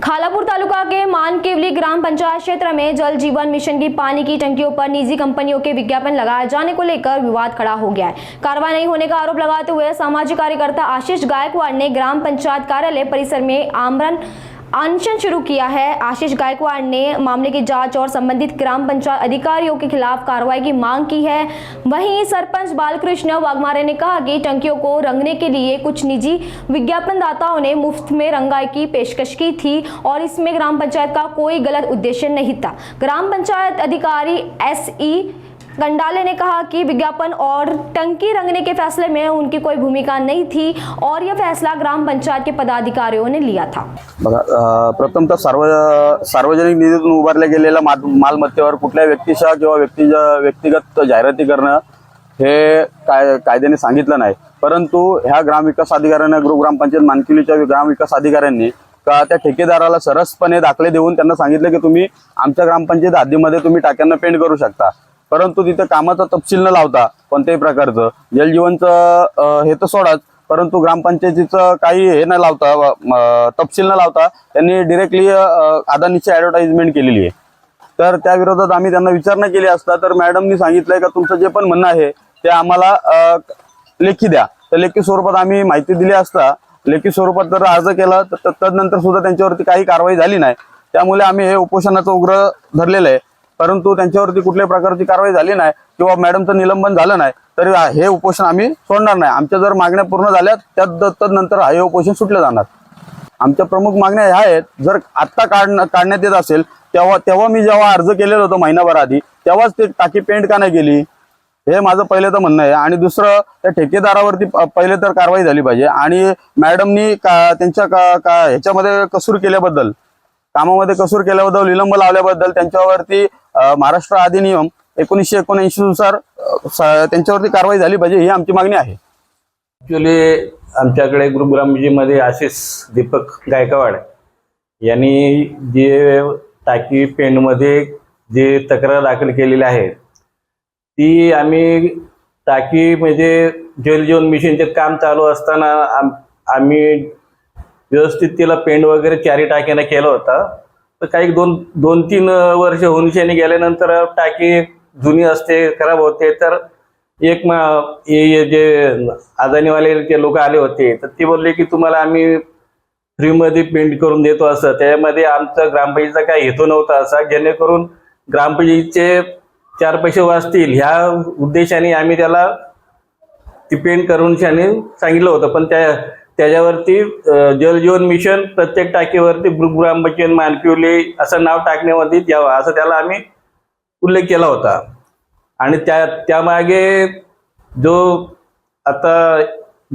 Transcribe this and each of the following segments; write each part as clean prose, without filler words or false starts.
खालापुर तालुका के मानकेवली ग्राम पंचायत क्षेत्र में जल जीवन मिशन की पानी की टंकियों पर निजी कंपनियों के विज्ञापन लगाए जाने को लेकर विवाद खड़ा हो गया है। कार्रवाई नहीं होने का आरोप लगाते हुए सामाजिक कार्यकर्ता आशीष गायकवाड़ ने ग्राम पंचायत कार्यालय परिसर में आमरण अनशन शुरू किया है। आशीष गायकवाड़ ने मामले की जांच और संबंधित ग्राम पंचायत अधिकारियों के खिलाफ कार्रवाई की मांग की है। वहीं सरपंच बालकृष्ण वाघमारे ने कहा कि टंकियों को रंगने के लिए कुछ निजी विज्ञापनदाताओं ने मुफ्त में रंगाई की पेशकश की थी और इसमें ग्राम पंचायत का कोई गलत उद्देश्य नहीं था। ग्राम पंचायत अधिकारी SE कंडाले ने कहा कि विज्ञापन और टंकी रंगने के फैसले में उनकी कोई भूमिका नहीं थी और यह फैसला ग्राम पंचायत के पदाधिकारियों ने लिया था। प्रथमतः सार्वजनिक निधीतून उभारल्या गेलेल्या मालमत्तेवर कुठल्या व्यक्तीच्या किंवा व्यक्तिगत जाहिराती करणं हे कायद्याने सांगितलं नाही, परंतु ह्या ग्रामविकास अधिकाऱ्यांना ग्रामपंचायत मानकिवलीच्या ग्रामविकास अधिकाऱ्यांनी त्या ठेकेदाराला सरसपणे दाखले देऊन त्यांना सांगितलं की तुम्ही आमच्या ग्रामपंचायत हद्दीमध्ये तुम्ही टाक्यांना पेंट करू शकता, परंतु तिथे कामाचा तपशील न लावता कोणत्याही प्रकारचं जलजीवनचं हे तर सोडाच, परंतु ग्रामपंचायतीचं काही हे न लावता तपशील न लावता त्यांनी डिरेक्टली अदानीची ॲडव्हर्टाइजमेंट केलेली आहे। तर त्या विरोधात आम्ही त्यांना विचारणा केली असता तर मॅडमनी सांगितलंय का तुमचं जे पण म्हणणं आहे ते आम्हाला लेखी द्या। तर लेखी स्वरूपात आम्ही माहिती दिली असता लेखी स्वरूपात जर अर्ज केला तर तदनंतर सुद्धा त्यांच्यावरती काही कारवाई झाली नाही। त्यामुळे आम्ही हे उपोषणाचं उग्र धरलेलं आहे, परंतु त्यांच्यावरती कुठल्याही प्रकारची कारवाई झाली नाही किंवा मॅडमचं निलंबन झालं नाही तरी हे उपोषण आम्ही सोडणार नाही। आमच्या जर मागण्या पूर्ण झाल्या तदनंतर हे उपोषण सुटले जाणार। आमच्या प्रमुख मागण्या ह्या आहेत, जर आत्ता काढण्यात येत असेल तेव्हा मी जेव्हा अर्ज केलेला होता महिनाभर आधी तेव्हाच ते टाकी पेंट का नाही केली हे माझं पहिले तर म्हणणं आहे। आणि दुसरं त्या ठेकेदारावरती पहिले तर कारवाई झाली पाहिजे आणि मॅडमनी त्यांच्या ह्याच्यामध्ये कसूर केल्याबद्दल कामामध्ये कसूर केल्याबद्दल विलंब लावल्याबद्दल त्यांच्यावरती महाराष्ट्र अधिनियम 1979 नुसार त्यांच्यावरती कारवाई झाली पाहिजे ही आमची मागणी आहे। ॲक्च्युली आमच्याकडे ग्रामपंचायतीमध्ये आशिष दीपक गायकवाड यांनी जे टाकी पेंटमध्ये जे तक्रार दाखल केलेली आहे ती आम्ही टाकी म्हणजे जल जीवन मिशनचे काम चालू असताना आम्ही व्यवस्थित तिला पेंट वगैरे 4 टाक्यांना केलं होतं। तर काही दोन तीन वर्ष होऊनशाने गेल्यानंतर टाकी जुनी असते, खराब होते, तर एक जे अदानीवाले जे लोक आले होते तर ते बोलले की तुम्हाला आम्ही फ्रीमध्ये पेंट करून देतो असं। त्यामध्ये आमचा ग्रामपंचायतीचा काही हेतू नव्हता असा, जेणेकरून ग्रामपंचायतीचे 4 पैसे वाचतील ह्या उद्देशाने आम्ही त्याला ती पेंट करून सांगितलं होतं। पण त्याच्यावरती जलजीवन मिशन प्रत्येक टाकीवरती ग्रामपंचायत मानकिवली असं नाव टाकण्यामध्ये यावं असं त्याला आम्ही उल्लेख केला होता। आणि त्यामागे जो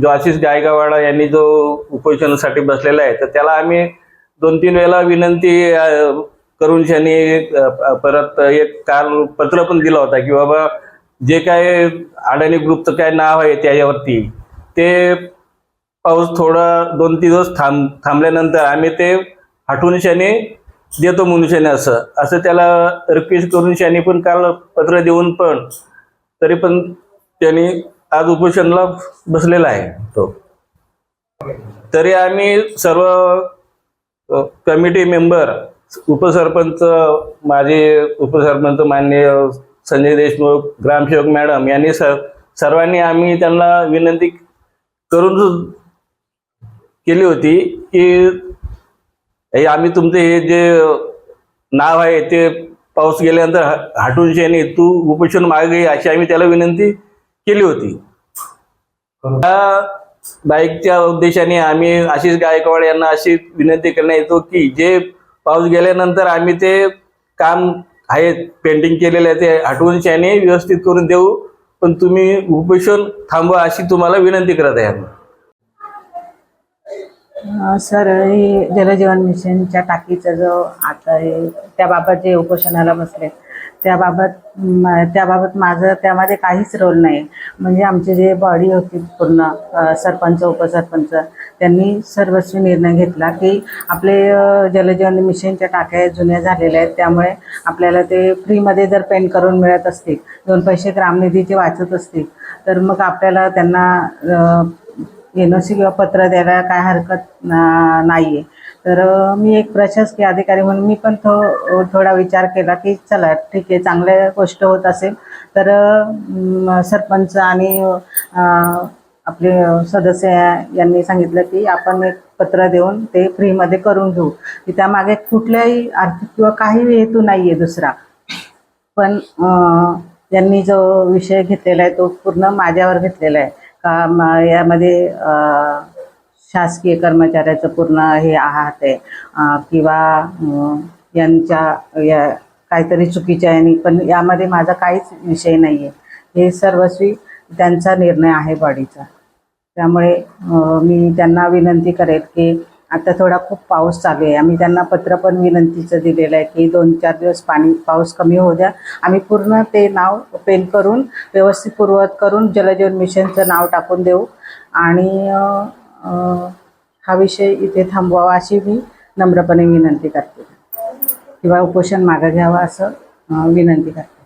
आशिष गायकवाड यांनी जो उपोषणासाठी बसलेला आहे तर त्याला आम्ही 2-3 वेळेला विनंती करून परत एक काल पत्र पण दिलं होता की बाबा जे काय अडाणी ग्रुपचं काय नाव आहे त्याच्यावरती ते पाऊस थोडा 2-3 दिवस थांबल्यानंतर आम्ही ते हटवून देतो म्हणून असं त्याला रिक्वेस्ट करून पण काल पत्र देऊन पण तरी पण त्यांनी आज उपोषणाला बसलेला आहे तो। तरी आम्ही सर्व कमिटी मेंबर उपसरपंच माझे उपसरपंच माननीय संजय देशमुख ग्रामसेवक मॅडम यांनी सर्वांनी आम्ही त्यांना विनंती करून केली होती की आम्ही तुमचे हे जे नाव आहे ते पाऊस गेल्यानंतर हटवून तू उपोषण मागे अशी आम्ही त्याला विनंती केली होती। त्या बाईकच्या उद्देशाने आम्ही आशिष गायकवाड यांना अशी विनंती करण्यात येतो की जे पाऊस गेल्यानंतर आम्ही ते काम आहे पेंटिंग केलेलं आहे ते हटवून व्यवस्थित करून देऊ, पण तुम्ही उपोषण थांबवा अशी तुम्हाला विनंती करत आहे। सर, हे जलजीवन मिशनच्या टाकीचं जो आता हे त्याबाबत जे उपोषणाला बसले त्याबाबत माझं त्यामध्ये काहीच रोल नाही। म्हणजे आमचे जे बॉडी होती पूर्ण सरपंच उपसरपंच त्यांनी सर्वस्वी निर्णय घेतला की आपले जलजीवन मिशनच्या टाक्या जुन्या झालेल्या आहेत, त्यामुळे आपल्याला ते फ्रीमध्ये जर पेंट करून मिळत असतील, 2 पैसे ग्रामनिधीचे वाचत असतील तर मग आपल्याला त्यांना NOC किंवा पत्र द्यायला काय हरकत नाही आहे। तर मी एक प्रशासकीय अधिकारी म्हणून मी पण थोडा विचार केला की चला ठीक आहे, चांगल्या गोष्ट होत असेल तर सरपंच आणि आपले सदस्य यांनी सांगितलं की आपण एक पत्र देऊन ते फ्रीमध्ये करून घेऊ, की त्यामागे कुठल्याही आर्थिक किंवा काही हेतू नाही आहे दुसरा. पण यांनी जो विषय घेतलेला आहे तो पूर्ण माझ्यावर घेतलेला आहे का यामध्ये शासकीय कर्मचाऱ्याचं पूर्ण हे आहात आहे किंवा यांच्या काहीतरी चुकीच्या यांनी, पण यामध्ये माझा काहीच विषय नाही आहे. हे सर्वस्वी त्यांचा निर्णय आहे बॉडीचा. त्यामुळे मी त्यांना विनंती करेल की आता थोडा खूप पाऊस चालू आहे, आम्ही त्यांना पत्र पण विनंतीचं दिलेलं आहे की 2-4 दिवस पाऊस कमी होऊ द्या, आम्ही पूर्ण ते नाव पेन करून व्यवस्थित पूर्ववत करून जलजीवन मिशनचं नाव टाकून देऊ आणि हा विषय इथे थांबवावा अशी मी नम्रपणे विनंती करते किंवा उपोषण मागं घ्यावं असं विनंती करते.